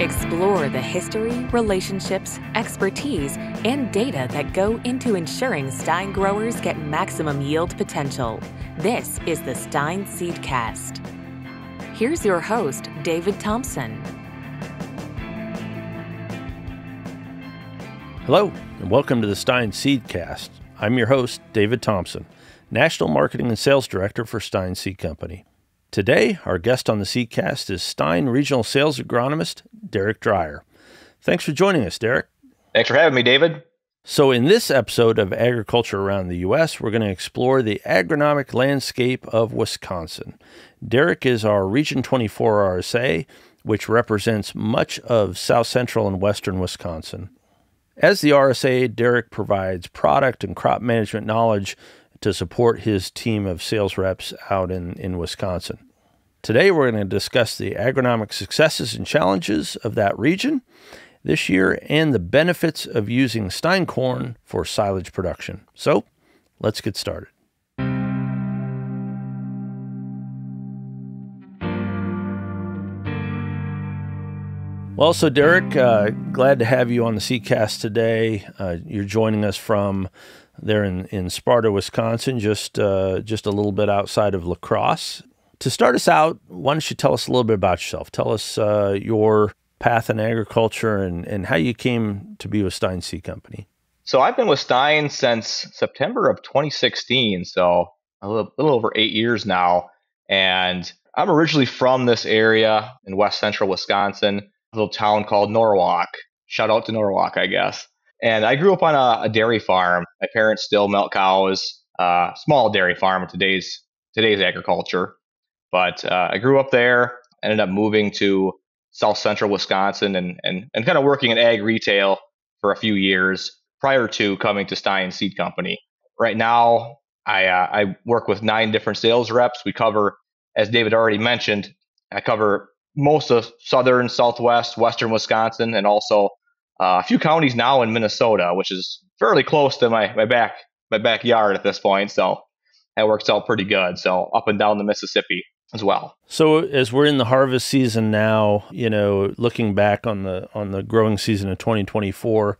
Explore the history, relationships, expertise, and data that go into ensuring Stine growers get maximum yield potential. This is the Stine Seedcast. Here's your host, David Thompson. Hello, and welcome to the Stine Seedcast. I'm your host, David Thompson, National Marketing and Sales Director for Stine Seed Company. Today, our guest on the Seedcast is Stine Regional Sales Agronomist, Dreier. Thanks for joining us, Derek. Thanks for having me, David. So in this episode of Agriculture Around the U.S., we're going to explore the agronomic landscape of Wisconsin. Derek is our Region 24 RSA, which represents much of south central and western Wisconsin. As the RSA, Derek provides product and crop management knowledge to support his team of sales reps out in Wisconsin. Today, we're going to discuss the agronomic successes and challenges of that region this year and the benefits of using Stine corn for silage production. So, let's get started. Well, so Derek, glad to have you on the Seedcast today. You're joining us from there in Sparta, Wisconsin, just a little bit outside of La Crosse. To start us out, why don't you tell us a little bit about yourself? Tell us your path in agriculture and how you came to be with Stine Seed Company. So I've been with Stine since September of 2016, so a little over 8 years now. And I'm originally from this area in west central Wisconsin, a little town called Norwalk. Shout out to Norwalk, I guess. And I grew up on a dairy farm. My parents still milk cows, small dairy farm in today's agriculture. But I grew up there, ended up moving to south central Wisconsin and kind of working in ag retail for a few years prior to coming to Stine Seed Company. Right now, I work with 9 different sales reps. We cover, as David already mentioned, I cover most of southern, southwest, western Wisconsin, and also a few counties now in Minnesota, which is fairly close to my backyard at this point. So that works out pretty good. So up and down the Mississippi as well. So as we're in the harvest season now, looking back on the growing season of 2024,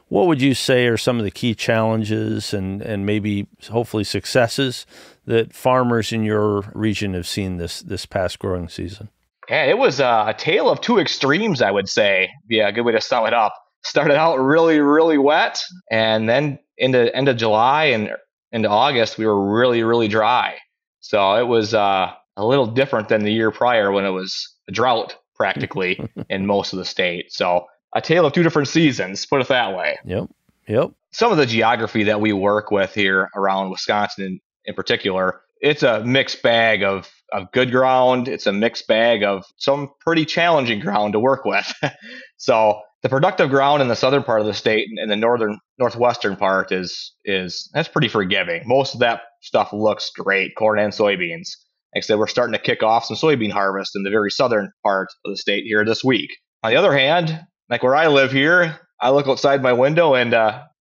what would you say are some of the key challenges and maybe hopefully successes that farmers in your region have seen this past growing season? Yeah, it was a tale of two extremes, I would say. Yeah, a good way to sum it up. Started out really, really wet, and then into end of July and into August, we were really, really dry. So it was a little different than the year prior when it was a drought practically in most of the state. So a tale of two different seasons, put it that way. Yep. Some of the geography that we work with here around Wisconsin in particular, it's a mixed bag of good ground. It's a mixed bag of some pretty challenging ground to work with. So the productive ground in the southern part of the state and the northwestern part that's pretty forgiving. Most of that stuff looks great, corn and soybeans. Like I said, we're starting to kick off some soybean harvest in the very southern part of the state here this week. On the other hand, like where I live here, I look outside my window and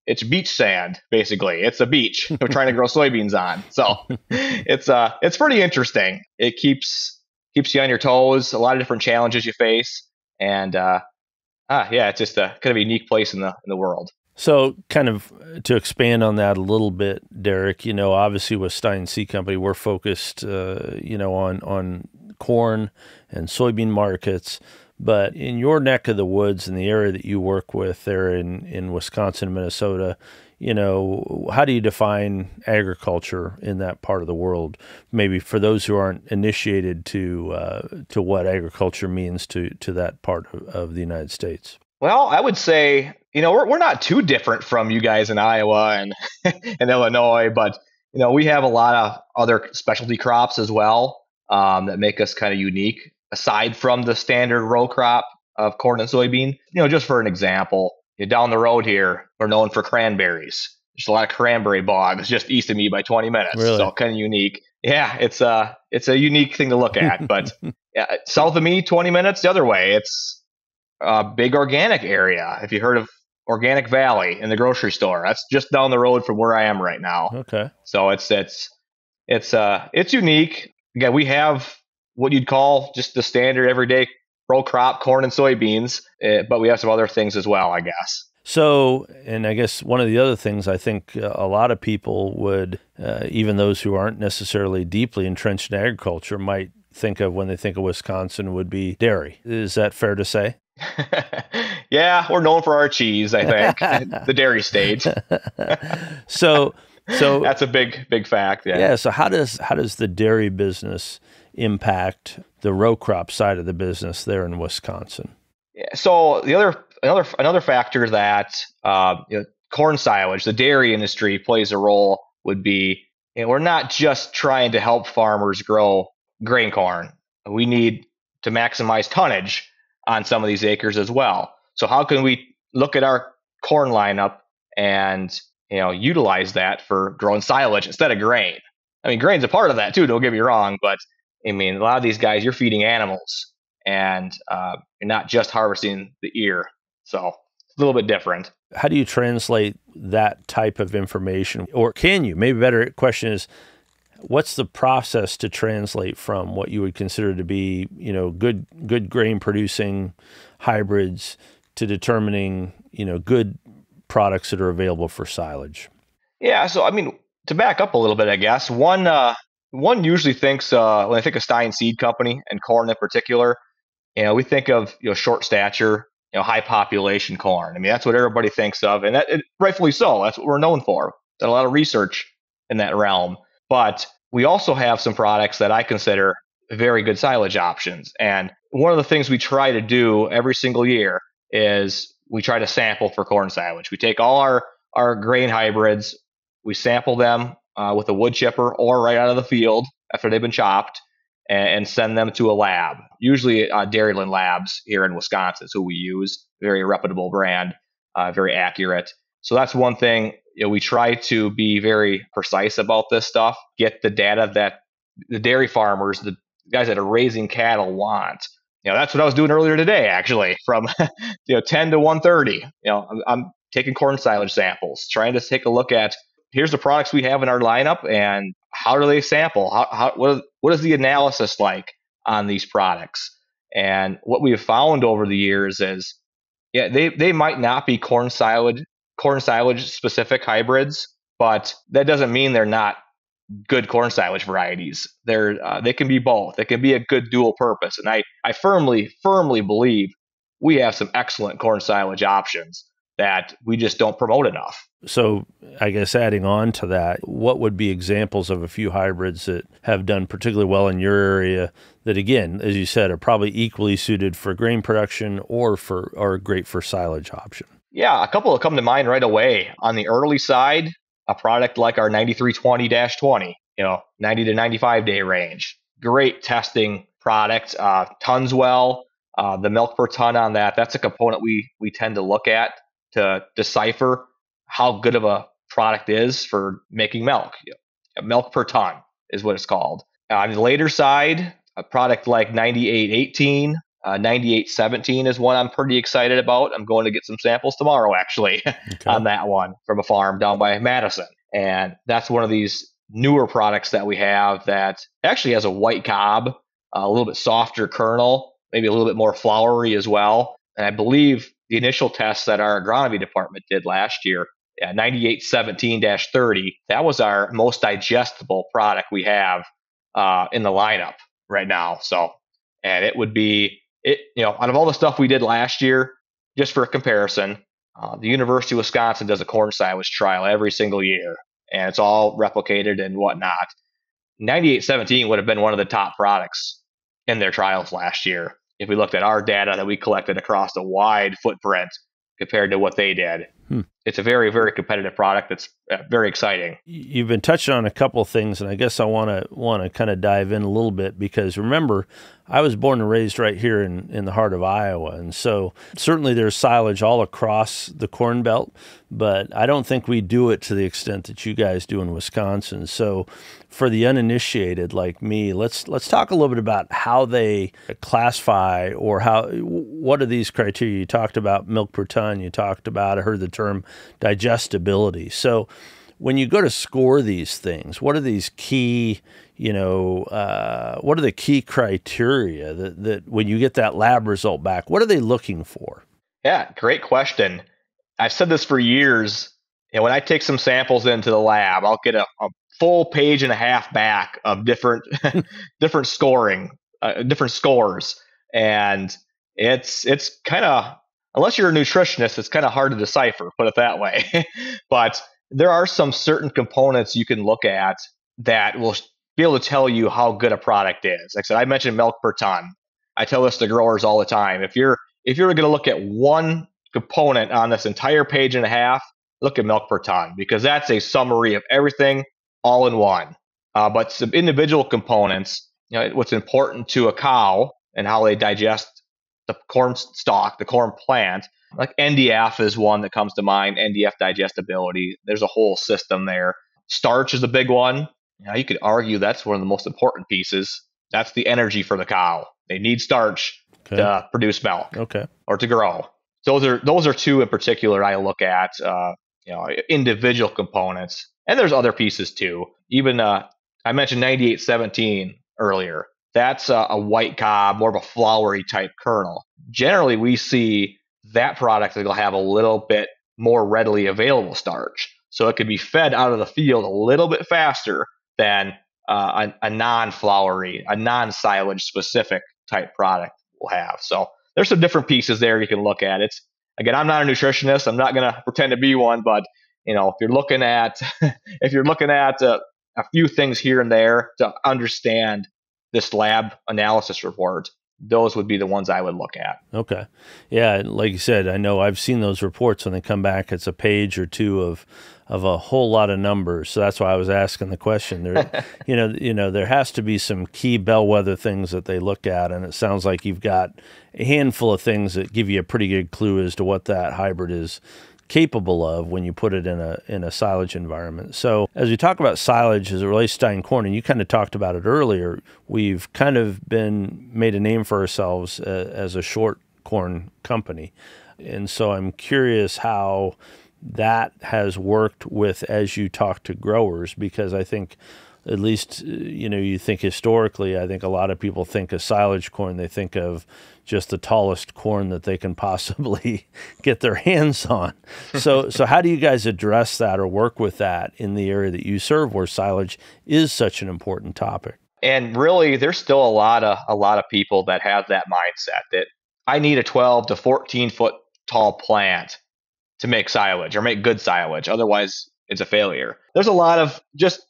it's beach sand, basically. It's a beach we're trying to grow soybeans on. So it's pretty interesting. It keeps you on your toes, a lot of different challenges you face. And it's just a kind of a unique place in the world. So kind of to expand on that a little bit, Derek, obviously with Stine Seed Company, we're focused, on corn and soybean markets. But in your neck of the woods, in the area that you work with there in Wisconsin and Minnesota, how do you define agriculture in that part of the world? Maybe for those who aren't initiated to what agriculture means to that part of the United States. Well, I would say, we're not too different from you guys in Iowa and and Illinois, but we have a lot of other specialty crops as well that make us kind of unique. Aside from the standard row crop of corn and soybean, just for an example, down the road here, we're known for cranberries. There's a lot of cranberry bogs just east of me by 20 minutes. Really? So kind of unique. Yeah, it's a unique thing to look at. But yeah, south of me, 20 minutes the other way, it's a big organic area. If you heard of Organic Valley in the grocery store, that's just down the road from where I am right now. Okay. So it's unique. Again, we have what you'd call just the standard everyday row crop, corn and soybeans, but we have some other things as well, I guess. So, and I guess one of the other things I think a lot of people would, even those who aren't necessarily deeply entrenched in agriculture, might think of when they think of Wisconsin would be dairy. Is that fair to say? Yeah, we're known for our cheese, I think, the dairy state. So that's a big fact. Yeah. Yeah. So how does the dairy business impact the row crop side of the business there in Wisconsin? Yeah, so another factor that corn silage, the dairy industry plays a role would be, we're not just trying to help farmers grow grain corn. We need to maximize tonnage on some of these acres as well. So how can we look at our corn lineup and utilize that for growing silage instead of grain? I mean, grain's a part of that too, don't get me wrong, but I mean, a lot of these guys, you're feeding animals and you're not just harvesting the ear. So it's a little bit different. How do you translate that type of information? Or can you? Maybe a better question is, what's the process to translate from what you would consider to be, good grain producing hybrids to determining, good products that are available for silage? Yeah. So, I mean, to back up a little bit, I guess, one usually thinks, when I think of Stine Seed Company and corn in particular, we think of, short stature, high population corn. I mean, that's what everybody thinks of, and rightfully so. That's what we're known for. Done a lot of research in that realm. But we also have some products that I consider very good silage options. And one of the things we try to do every single year is we try to sample for corn silage. We take all our grain hybrids, we sample them with a wood chipper or right out of the field after they've been chopped, and send them to a lab, usually Dairyland Labs here in Wisconsin. So we use very reputable brand, very accurate. So that's one thing. We try to be very precise about this stuff, get the data that the dairy farmers, the guys that are raising cattle want. That's what I was doing earlier today, actually, from 10 to 1:30. I'm taking corn silage samples, trying to take a look at, here's the products we have in our lineup and how do they sample? What is the analysis like on these products? And what we have found over the years is, they might not be corn silage specific hybrids, but that doesn't mean they're not good corn silage varieties. They can be both. They can be a good dual purpose. And I firmly believe we have some excellent corn silage options that we just don't promote enough. So I guess adding on to that, what would be examples of a few hybrids that have done particularly well in your area that, again, as you said, are probably equally suited for grain production or great for silage option? Yeah, a couple that come to mind right away. On the early side, a product like our 9320-20, 90 to 95 day range. Great testing product, tons well. The milk per ton on that's a component we tend to look at to decipher how good of a product is for making milk. Milk per ton is what it's called. On the later side, a product like 9818, 9817 is one I'm pretty excited about. I'm going to get some samples tomorrow, actually, on that one from a farm down by Madison. And that's one of these newer products that we have that actually has a white cob, a little bit softer kernel, maybe a little bit more floury as well. And I believe the initial tests that our agronomy department did last year, 9817-30, that was our most digestible product we have in the lineup right now. So, and it would be, out of all the stuff we did last year, just for a comparison, the University of Wisconsin does a corn silage trial every single year, and it's all replicated and whatnot. 9817 would have been one of the top products in their trials last year if we looked at our data that we collected across a wide footprint compared to what they did. It's a very, very competitive product that's very exciting. You've been touching on a couple of things, and I guess I want to kind of dive in a little bit because remember, I was born and raised right here in the heart of Iowa, and so certainly there's silage all across the Corn Belt, but I don't think we do it to the extent that you guys do in Wisconsin. So for the uninitiated like me, let's talk a little bit about how they classify or what are these criteria. You talked about milk per ton. You talked about, I heard the term digestibility. So When you go to score these things, what are these key, what are the key criteria that when you get that lab result back, what are they looking for? Yeah, great question. I've said this for years. And when I take some samples into the lab, I'll get a full page and a half back of different different scoring, different scores, and it's kind of, unless you're a nutritionist, it's kind of hard to decipher. Put it that way. But there are some certain components you can look at that will be able to tell you how good a product is. Like I said, I mentioned milk per ton. I tell this to growers all the time. If you're going to look at one component on this entire page and a half, look at milk per ton, because that's a summary of everything all in one. But some individual components, what's important to a cow and how they digest the corn stalk, the corn plant, like NDF is one that comes to mind, NDF digestibility. There's a whole system there. Starch is a big one. You could argue that's one of the most important pieces. That's the energy for the cow. They need starch to produce milk or to grow. Those are two in particular I look at, individual components. And there's other pieces too. Even I mentioned 9817 earlier. That's a white cob, more of a floury type kernel. Generally, we see that product that will have a little bit more readily available starch. So it could be fed out of the field a little bit faster than a non-floury, a non-silage specific type product will have. So there's some different pieces there you can look at. Again, I'm not a nutritionist. I'm not going to pretend to be one, but if you're looking at a few things here and there to understand this lab analysis report, those would be the ones I would look at. Okay. Yeah, like you said, I know I've seen those reports when they come back. It's a page or two of a whole lot of numbers. So that's why I was asking the question. There, there has to be some key bellwether things that they look at, and it sounds like you've got a handful of things that give you a pretty good clue as to what that hybrid is capable of when you put it in a silage environment. So as we talk about silage as it relates to Stine corn, and you kind of talked about it earlier, we've kind of made a name for ourselves as a short corn company. And so I'm curious how that has worked with as you talk to growers, because I think at least, you think historically, I think a lot of people think of silage corn, they think of just the tallest corn that they can possibly get their hands on. So how do you guys address that or work with that in the area that you serve where silage is such an important topic? And really, there's still a lot of people that have that mindset that I need a 12 to 14 foot tall plant to make silage or make good silage. Otherwise, it's a failure. There's a lot of just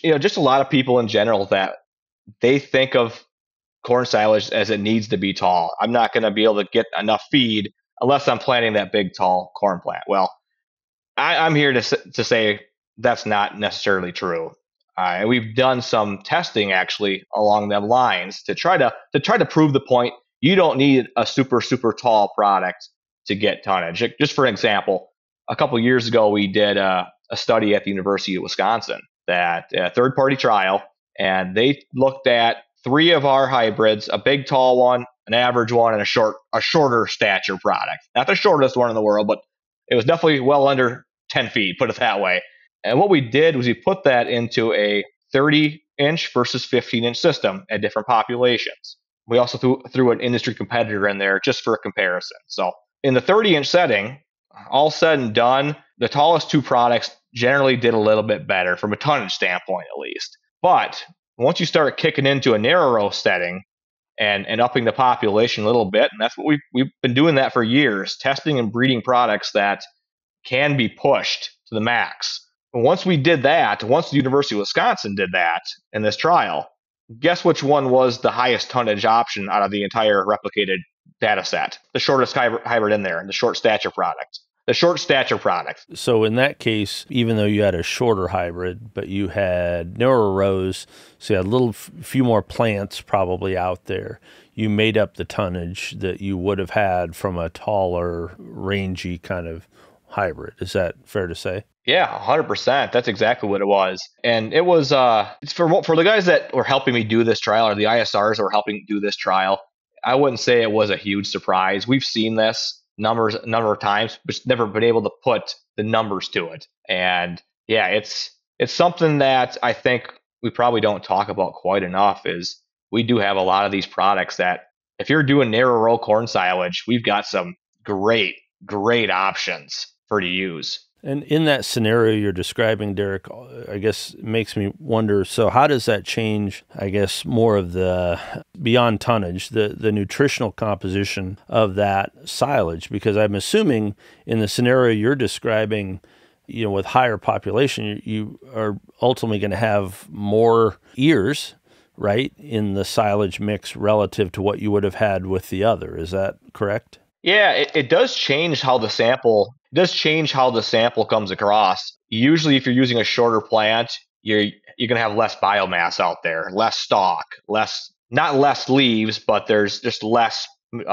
a lot of people in general that they think of corn silage as it needs to be tall. I'm not going to be able to get enough feed unless I'm planting that big, tall corn plant. Well, I'm here to say that's not necessarily true. And we've done some testing actually along them lines to try to prove the point. You don't need a super, super tall product to get tonnage. Just for an example, a couple of years ago, we did a study at the University of Wisconsin, that third-party trial, and they looked at 3 of our hybrids, a big tall one, an average one, and a shorter stature product. Not the shortest one in the world, but it was definitely well under 10 feet, put it that way. And what we did was we put that into a 30-inch versus 15-inch system at different populations. We also threw an industry competitor in there just for a comparison. So in the 30-inch setting, all said and done, the tallest 2 products generally did a little bit better from a tonnage standpoint, at least. But once you start kicking into a narrow setting and upping the population a little bit, and that's what we've been doing that for years, testing and breeding products that can be pushed to the max. And once we did that, once the University of Wisconsin did that in this trial, guess which one was the highest tonnage option out of the entire replicated data set? The shortest hybrid in there, the short stature product. The short stature product. So in that case, even though you had a shorter hybrid, but you had narrower rows, so you had a few more plants probably out there, you made up the tonnage that you would have had from a taller, rangy kind of hybrid. Is that fair to say? Yeah, 100%. That's exactly what it was. And it was it's for the guys that were helping me do this trial, or the ISRs that were helping do this trial, I wouldn't say it was a huge surprise. We've seen this number of times, but never been able to put the numbers to it. And Yeah, it's something that I think we probably don't talk about quite enough is we do have a lot of these products that if you're doing narrow row corn silage, we've got some great, great options for to use. And in that scenario you're describing, Derek, I guess it makes me wonder, so how does that change, I guess, more of the beyond tonnage, the nutritional composition of that silage? Because I'm assuming in the scenario you're describing, with higher population, you are ultimately going to have more ears, right, in the silage mix relative to what you would have had with the other. Is that correct? Yeah, it does change how the sample it does change how the sample comes across. Usually if you're using a shorter plant, you're going to have less biomass out there, less stalk, less not less leaves, but there's just less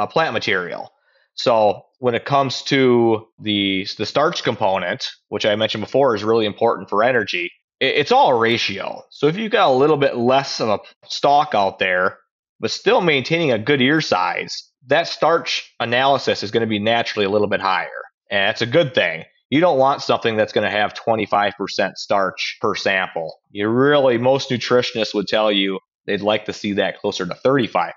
plant material. So when it comes to the starch component, which I mentioned before is really important for energy, it's all a ratio. So if you've got a little bit less of a stalk out there, but still maintaining a good ear size, that starch analysis is going to be naturally a little bit higher. And that's a good thing. You don't want something that's going to have 25% starch per sample. Most nutritionists would tell you they'd like to see that closer to 35%.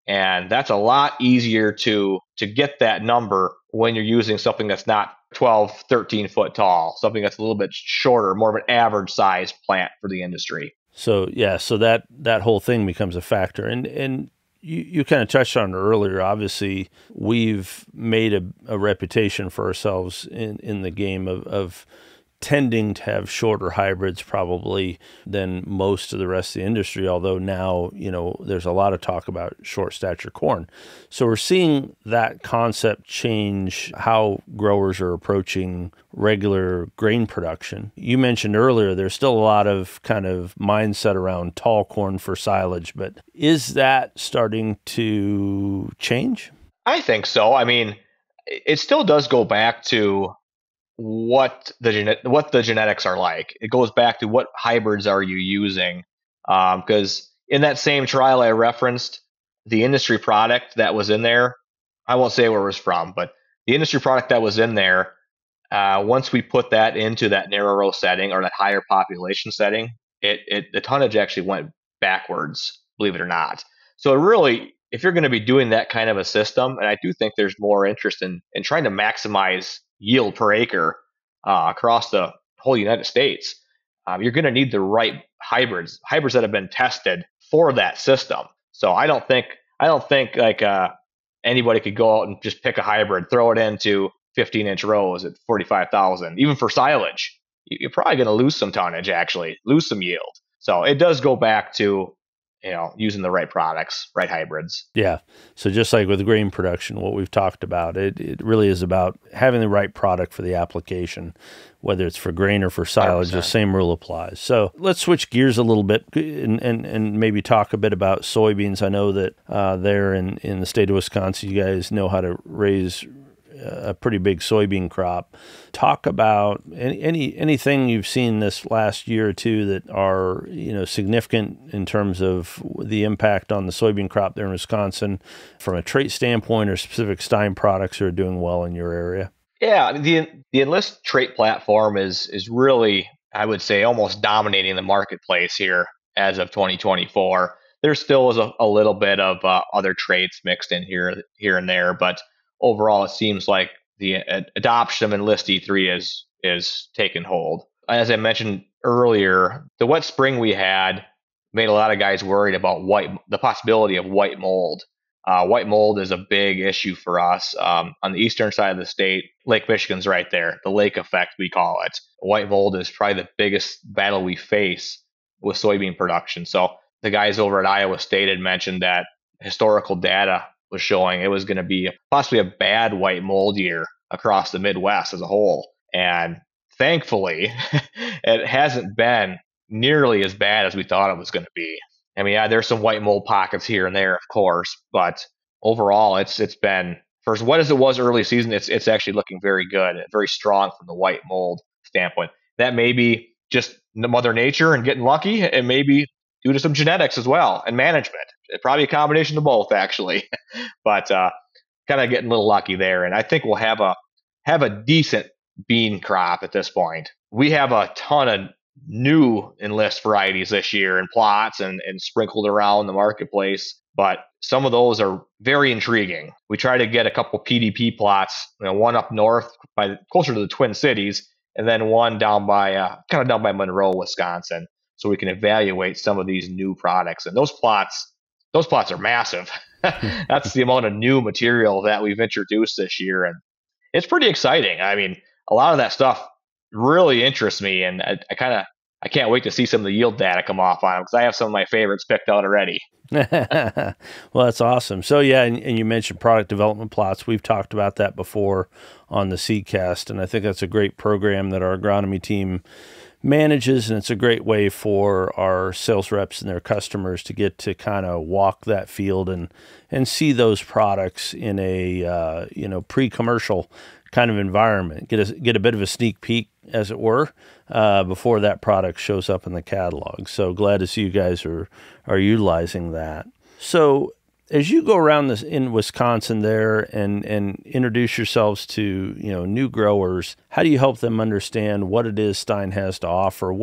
And that's a lot easier to get that number when you're using something that's not 12, 13 foot tall, something that's a little bit shorter, more of an average size plant for the industry. So yeah, so that whole thing becomes a factor, and you kind of touched on it earlier. Obviously, we've made a reputation for ourselves in the game of tending to have shorter hybrids probably than most of the rest of the industry, although now, there's a lot of talk about short stature corn. So we're seeing that concept change how growers are approaching regular grain production. You mentioned earlier there's still a lot of kind of mindset around tall corn for silage, but is that starting to change? I think so. I mean, it still does go back to what the genetics are like. It goes back to what hybrids are you using, because in that same trial I referenced, the industry product that was in there, I won't say where it was from, but the industry product that was in there, once we put that into that narrow row setting or that higher population setting, the tonnage actually went backwards, believe it or not. So it really, if you're going to be doing that kind of a system, and I do think there's more interest in trying to maximize yield per acre across the whole United States, you're going to need the right hybrids that have been tested for that system. So I don't think like anybody could go out and just pick a hybrid, throw it into 15-inch rows at 45,000. Even for silage, you're probably going to lose some tonnage, actually lose some yield. So it does go back to using the right products, right hybrids. Yeah. So just like with grain production, what we've talked about, it really is about having the right product for the application, whether it's for grain or for silage, 100%. the same rule applies. So let's switch gears a little bit and maybe talk a bit about soybeans. I know that there in the state of Wisconsin, you guys know how to raise a pretty big soybean crop. Talk about anything you've seen this last year or two that are significant in terms of the impact on the soybean crop there in Wisconsin from a trait standpoint, or specific Stine products that are doing well in your area. Yeah, the Enlist trait platform is really, I would say, almost dominating the marketplace here as of 2024. There still is a little bit of other traits mixed in here and there, but overall, it seems like the adoption of Enlist E3 is taking hold. As I mentioned earlier, the wet spring we had made a lot of guys worried about the possibility of white mold. White mold is a big issue for us on the eastern side of the state. Lake Michigan's right there, the lake effect, we call it. White mold is probably the biggest battle we face with soybean production. So the guys over at Iowa State had mentioned that historical data was showing it was going to be possibly a bad white mold year across the Midwest as a whole. And thankfully, it hasn't been nearly as bad as we thought it was going to be. I mean, yeah, there's some white mold pockets here and there, of course, but overall, it's been for as wet as it was early season. It's actually looking very good, very strong from the white mold standpoint. That may be just Mother Nature and getting lucky, and maybe due to some genetics as well and management. Probably a combination of both, actually. But kind of getting a little lucky there, and I think we'll have a decent bean crop at this point. we have a ton of new enlist varieties this year in plots and sprinkled around the marketplace, but some of those are very intriguing. We try to get a couple PDP plots, one up north by closer to the Twin Cities, and then one down by kind of down by Monroe, Wisconsin, so we can evaluate some of these new products. And those plots are massive. That's the amount of new material that we've introduced this year, and it's pretty exciting. I mean, a lot of that stuff really interests me, and I can't wait to see some of the yield data come off on them because I have some of my favorites picked out already. Well, that's awesome. So yeah, and you mentioned product development plots. We've talked about that before on the Seedcast, and I think that's a great program that our agronomy team manages, and it's a great way for our sales reps and their customers to get to kind of walk that field and see those products in a pre-commercial kind of environment, get a bit of a sneak peek, as it were, before that product shows up in the catalog. So glad to see you guys are utilizing that. So as you go around this in Wisconsin there and introduce yourselves to new growers, how do you help them understand what it is Stine has to offer?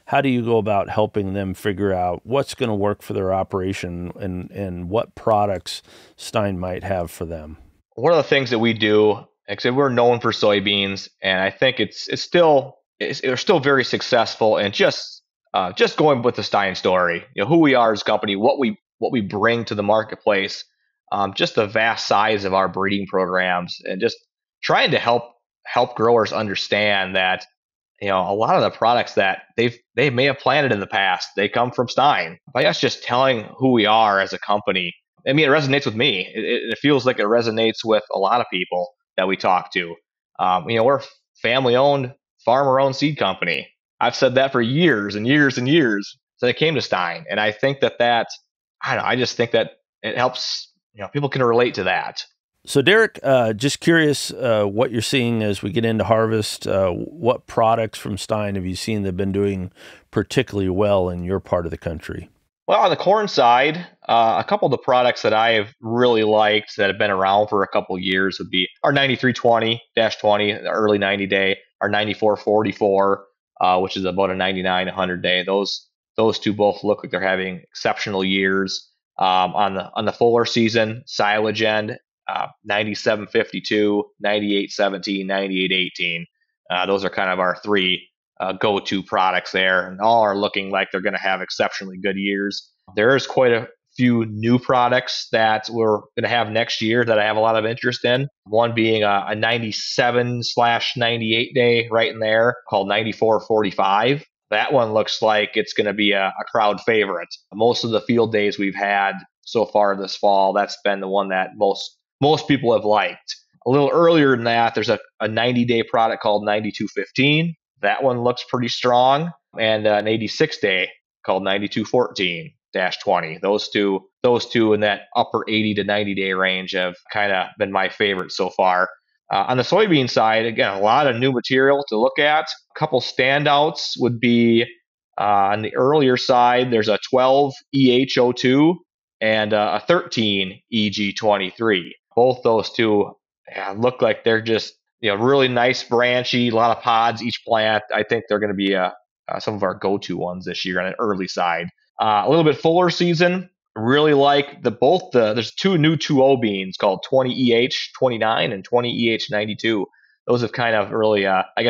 How do you go about helping them figure out what's going to work for their operation and what products Stine might have for them? One of the things that we do, except we're known for soybeans, and I think we're still very successful and just going with the Stine story, who we are as a company, what we bring to the marketplace, just the vast size of our breeding programs, and just trying to help growers understand that a lot of the products that they may have planted in the past, they come from Stine. By us just telling who we are as a company, I mean, it resonates with me. It feels like it resonates with a lot of people that we talk to. We're a family-owned, farmer-owned seed company. I've said that for years and years and years since I came to Stine, and I think that I don't know, I just think that it helps. People can relate to that. So, Derek, just curious what you're seeing as we get into harvest. What products from Stine have you seen that have been doing particularly well in your part of the country? Well, on the corn side, a couple of the products that I have really liked that have been around for a couple of years would be our 9320-20, the early 90 day, our 9444, which is about a 99-100 day. Those two both look like they're having exceptional years. On the fuller season, silage end, 9752, 9817, 9818. Those are kind of our three go-to products there, and all are looking like they're going to have exceptionally good years. There is quite a few new products that we're going to have next year that I have a lot of interest in. One being a 97/98 day right in there called 9445. That one looks like it's going to be a crowd favorite. Most of the field days we've had so far this fall, that's been the one that most people have liked. A little earlier than that, there's a 90-day product called 9215. That one looks pretty strong. And an 86-day called 9214-20. Those two in that upper 80 to 90-day range have kind of been my favorite so far. On the soybean side, again, a lot of new material to look at. A couple standouts would be on the earlier side, there's a 12 EH02 and a 13 EG23. Both those two look like they're just really nice, branchy, a lot of pods each plant. I think they're going to be some of our go-to ones this year on an early side. A little bit fuller season. Really like there's two new 2.0 beans called 20EH29 and 20EH92. Those have kind of really,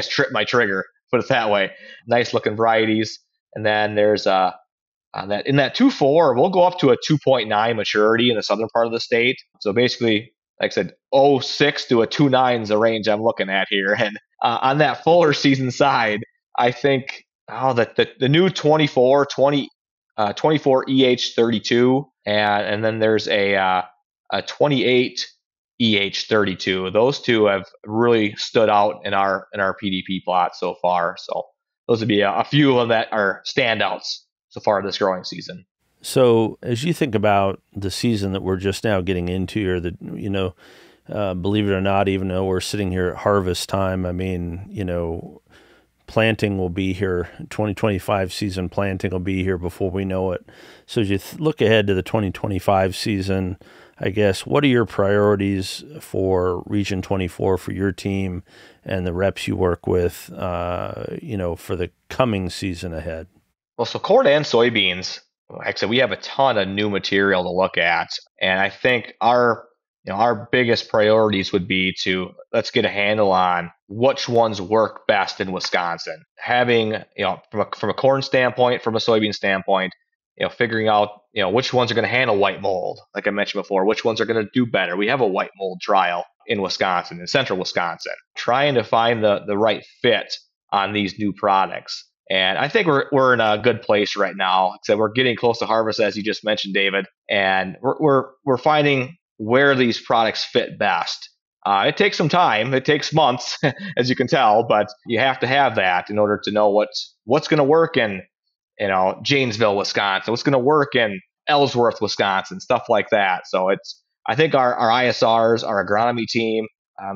tripped my trigger, put it that way. Nice looking varieties. And then there's in that 2.4, we'll go up to a 2.9 maturity in the southern part of the state. So basically, like I said, 0.6 to a 2.9 is the range I'm looking at here. And on that fuller season side, I think the new 24 EH32, and then there's a 28 EH32. Those two have really stood out in our PDP plot so far. So those would be a few of them that are standouts so far this growing season. So as you think about the season that we're just now getting into, or believe it or not, even though we're sitting here at harvest time, I mean, planting will be here. 2025 season planting will be here before we know it. So as you look ahead to the 2025 season, I guess, what are your priorities for Region 24 for your team and the reps you work with, for the coming season ahead? Well, so corn and soybeans, like I said, we have a ton of new material to look at, and I think our biggest priorities would be to let's get a handle on which ones work best in Wisconsin. Having from a corn standpoint, from a soybean standpoint, figuring out which ones are going to handle white mold, like I mentioned before, which ones are going to do better. We have a white mold trial in Wisconsin, in central Wisconsin, trying to find the right fit on these new products. And I think we're in a good place right now. Except we're getting close to harvest, as you just mentioned, David, and we're finding where these products fit best. It takes some time. It takes months, as you can tell, but you have to have that in order to know what's going to work in Janesville, Wisconsin, what's going to work in Ellsworth, Wisconsin, stuff like that. So I think our ISRs, our agronomy team,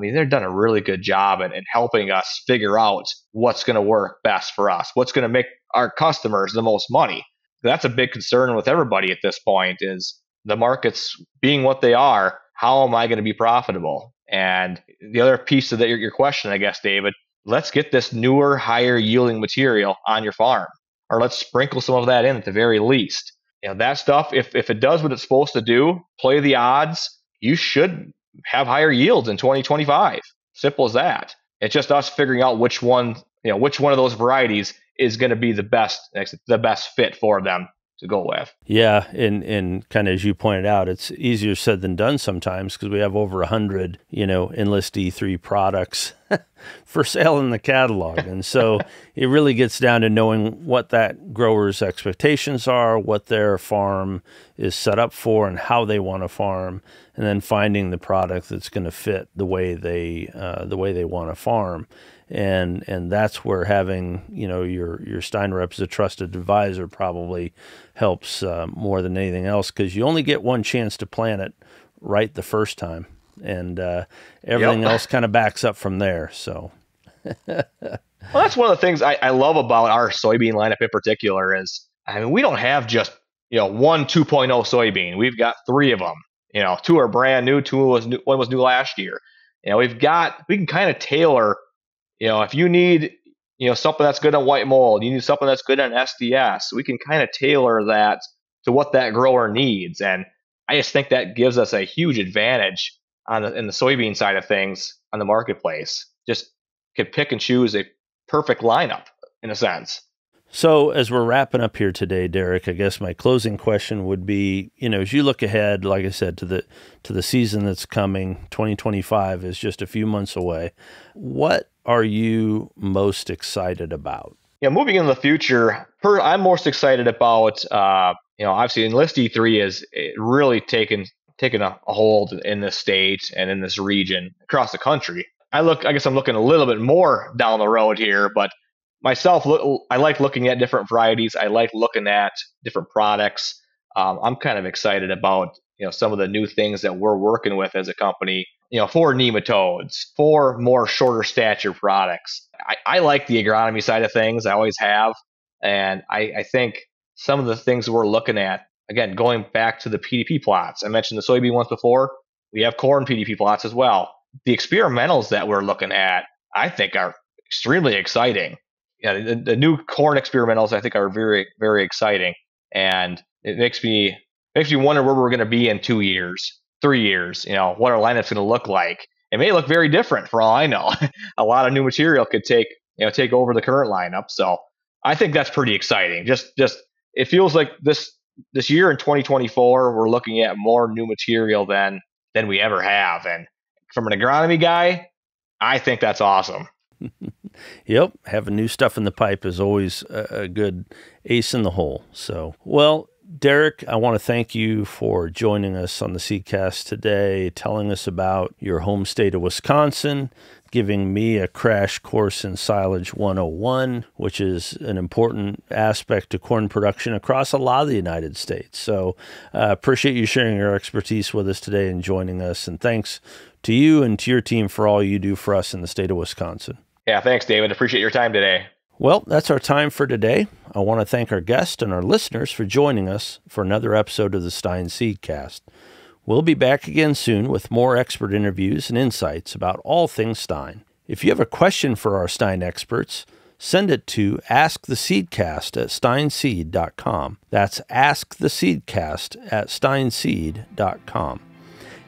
they've done a really good job in helping us figure out what's going to work best for us, what's going to make our customers the most money. That's a big concern with everybody at this point is the markets being what they are. How am I going to be profitable? And the other piece of your question, I guess, David, let's get this newer, higher yielding material on your farm, or let's sprinkle some of that in at the very least. That stuff, if it does what it's supposed to do, play the odds, you should have higher yields in 2025. Simple as that. It's just us figuring out which one of those varieties is going to be the best fit for them to go with. Yeah, and kind of as you pointed out, it's easier said than done sometimes because we have over 100, Enlist E3 products for sale in the catalog. And so it really gets down to knowing what that grower's expectations are, what their farm is set up for, and how they want to farm, and then finding the product that's going to fit the way they want to farm. And that's where having your Stine rep as a trusted advisor probably helps more than anything else, because you only get one chance to plant it right the first time, and everything else kind of backs up from there. So, well, that's one of the things I love about our soybean lineup in particular is we don't have just one 2.0 soybean. We've got three of them. Two are brand new. One was new last year. We can kind of tailor. If you need, something that's good on white mold, you need something that's good on SDS, we can kind of tailor that to what that grower needs. And I just think that gives us a huge advantage in the soybean side of things on the marketplace. Just could pick and choose a perfect lineup in a sense. So as we're wrapping up here today, Derek, I guess my closing question would be, as you look ahead, like I said, to the season that's coming, 2025 is just a few months away. What are you most excited about? Moving into the future, I'm most excited about, obviously Enlist E3 is really taken a hold in this state and in this region across the country. I guess I'm looking a little bit more down the road here, but myself, I like looking at different varieties. I like looking at different products. I'm kind of excited about some of the new things that we're working with as a company. For nematodes, for more shorter stature products. I like the agronomy side of things. I always have, and I think some of the things we're looking at, again, going back to the PDP plots. I mentioned the soybean ones before. We have corn PDP plots as well. The experimentals that we're looking at, I think, are extremely exciting. The new corn experimentals, I think, are very, very exciting, and it makes me wonder where we're going to be in 2 years, 3 years. What our lineup's going to look like. It may look very different for all I know. A lot of new material could take over the current lineup. So I think that's pretty exciting. Just it feels like this year in 2024, we're looking at more new material than we ever have. And from an agronomy guy, I think that's awesome. Yep. Having new stuff in the pipe is always a good ace in the hole. So, well, Derek, I want to thank you for joining us on the Seedcast today, telling us about your home state of Wisconsin, giving me a crash course in Silage 101, which is an important aspect to corn production across a lot of the United States. So appreciate you sharing your expertise with us today and joining us. And thanks to you and to your team for all you do for us in the state of Wisconsin. Yeah, thanks, David. Appreciate your time today. Well, that's our time for today. I want to thank our guests and our listeners for joining us for another episode of the Stine Seedcast. We'll be back again soon with more expert interviews and insights about all things Stine. If you have a question for our Stine experts, send it to asktheseedcast@stineseed.com. That's asktheseedcast@stineseed.com.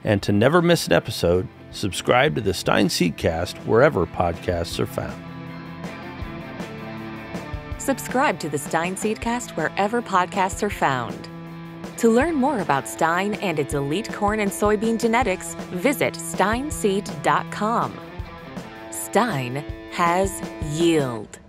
And to never miss an episode, subscribe to the Stine Seedcast wherever podcasts are found. Subscribe to the Stine Seedcast wherever podcasts are found. To learn more about Stine and its elite corn and soybean genetics, visit stineseed.com. Stine has yield.